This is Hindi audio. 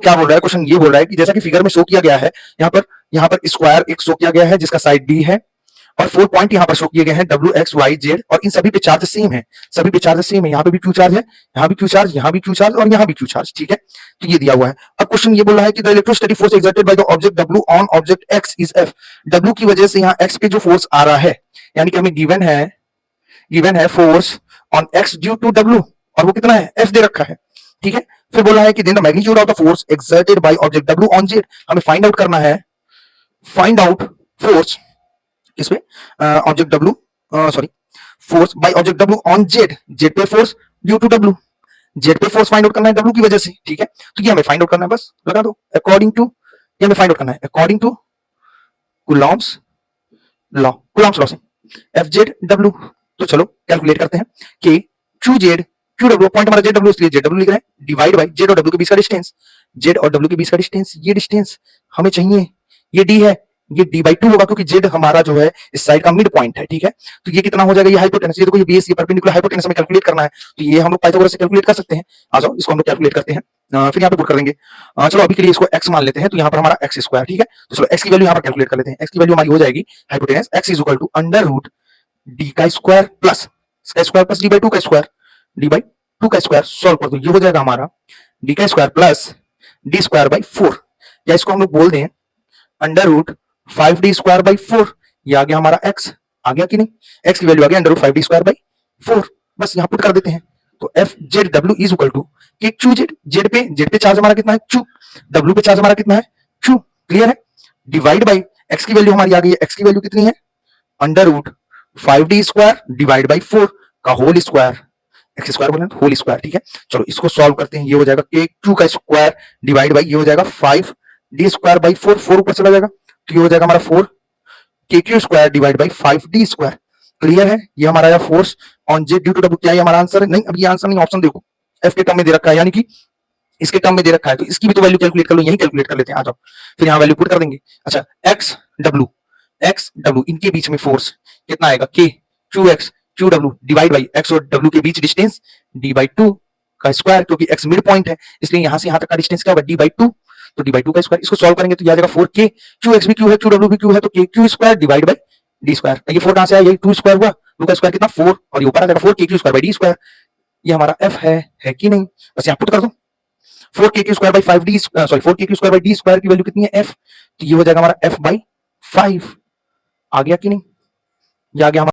क्या बोल रहा है क्वेश्चन, ये बोल रहा है कि जैसा कि फिगर में शो किया गया है, यहाँ पर स्क्वायर एक शो किया गया है जिसका साइड डी है, और 4 पॉइंट यहाँ पर शो किए गए हैं डब्ल्यू एक्स वाई जेड, और इन सभी पे चार्ज सेम है, सभी पे चार्ज सेम है। यहाँ पे भी क्यू चार्ज है, यहाँ भी क्यू चार्ज, यहाँ भी क्यू चार्ज, और यहाँ भी क्यू चार्ज। ठीक है, तो ये दिया हुआ है। अब क्वेश्चन ये बोल रहा है कि the electrostatic force exerted by the object W on object x is F. W की वजह से यहाँ एक्स पे जो फोर्स आ रहा है, यानी कि हमें गिवन है force on X due to W, और वो कितना है, एफ दे रखा है। ठीक है, फिर बोला है कि then the magnitude of the force exerted by object W on Z. हमें फाइंड आउट करना है, फाइंड आउट फोर्स इसमें object W, sorry, force by object W on Z, Z पे force due to W, Z पे फोर्स फाइंड आउट करना है डब्ल्यू की वजह से। ठीक है, तो ये हमें फाइंड आउट करना है, बस लगा दो अकॉर्डिंग टू, ये हमें फाइंड आउट करना है अकॉर्डिंग टू कूलॉम्स लॉ से एफ जेड डब्ल्यू। तो चलो कैलकुलेट करते हैं कि क्यू डब्ल्यू, पॉइंट हमारा जेड डब्ल्यू, इसलिए जेड डब्ल्यू लिख रहे हैं, डिवाइड बाय जेड और डब्ल्यू के बीच का डिस्टेंस, जेड और डब्ल्यू के बीच का डिस्टेंस, ये डिस्टेंस हमें चाहिए, ये डी है, ये डी बाई 2 होगा क्योंकि जेड हमारा जो है इस साइड का मिड पॉइंट है। ठीक है, तो ये कितना हो जाएगा, ये हाइपोटेनस, ये देखो ये बेस, ये परपेंडिकुलर हाइपोटेनस हमें कैलकुलेट करना है, तो ये हम लोग पाइथागोरस से कैलकुलेट कर सकते हैं। आ जाओ इसको हम लोग कैलकुलेट करते हैं, फिर यहाँ पे पुट कर देंगे। चलो अभी के लिए इसको x मान लेते हैं, तो यहाँ पर हमारा एक्स स्क्वायर। ठीक है, तो चलो x की वैल्यू यहाँ पर कैलकुलेट कर लेते हैं। x की वैल्यू हमारी हो जाएगी hypotenuse x is equal to under root D का स्क्वायर प्लस डी बाई 2 का स्क्वायर, डी बाई 2 का स्क्वायर सॉल्व कर दो, ये हो जाएगा हमारा डी का square plus D square by 4, या इसको हम लोग बोल दें under root 5d square by 4, ये आ गया हमारा x, आ गया कि नहीं, x की वैल्यू आ गया under root 5d square by 4, बस यहाँ पुट कर देते हैं। तो F Z W is equal to कि क्यू जेड, जेड पे चार्ज हमारा कितना है क्यू, डब्ल्यू पे चार्ज हमारा कितना है क्यू, क्लियर है, डिवाइड बाई एक्स की वैल्यू हमारी आ गई है, एक्स की वैल्यू कितनी है under root 5d square divide by 4 का होल स्क्वायर, एक्स स्क्वायर बोले होल स्क्वायर। ठीक है, चलो इसको सॉल्व करते हैं, ये हो जाएगा के क्यू का स्क्वायर डिवाइड बाई, ये हो जाएगा 5d स्क्वायर बाई 4, 4 ऊपर चला जाएगा, तो ये हो जाएगा हमारा 4 के Q square divide by 5d square. Clear है, ये हमारा आया force on Z due to W. क्या ये हमारा आंसर है? नहीं, अब ये आंसर नहीं, ऑप्शन देखो एफ के टर्म में दे रखा है, यानी कि इसके टर्म में दे रखा है, तो इसकी भी तो वैल्यू कैलकुलेट कर लो, यही कैलकुलेट कर लेते हैं, आ जाओ फिर यहाँ वैल्यू पुट कर देंगे। अच्छा, एक्स डब्ल्यू इनके बीच में फोर्स कितना आएगा, के Q W divide by x और डब्ल्यू के बीच डिस्टेंस डी बाई 2 का स्क्वायर, क्योंकि एक्स मिड पॉइंट है इसलिए यहां से यहां तक का डिस्टेंस क्या होगा डी बाई 2, तो डी बाई 2 का स्क्वायर, इसको सॉल्व करेंगे तो ये आ जाएगा 4k, क्यू एक्स भी क्यू है, क्यू डब्ल्यू भी क्यू है, तो के Q square divide by D square. ये 4 कहां से आया, ये 2 स्क्वायर हुआ, 2 का स्क्वायर कितना 4, और ये ऊपर आ जाएगा 4 के Q square by D square. ये हमारा एफ है कि नहीं, बस यहाँ पुट कर दो 4 के Q square by 5d, sorry 4 के Q square by D square की वैल्यू कितनी है एफ, तो ये हो जाएगा हमारा एफ बाई 5, आ गया कि नहीं, ये आ गया हमारा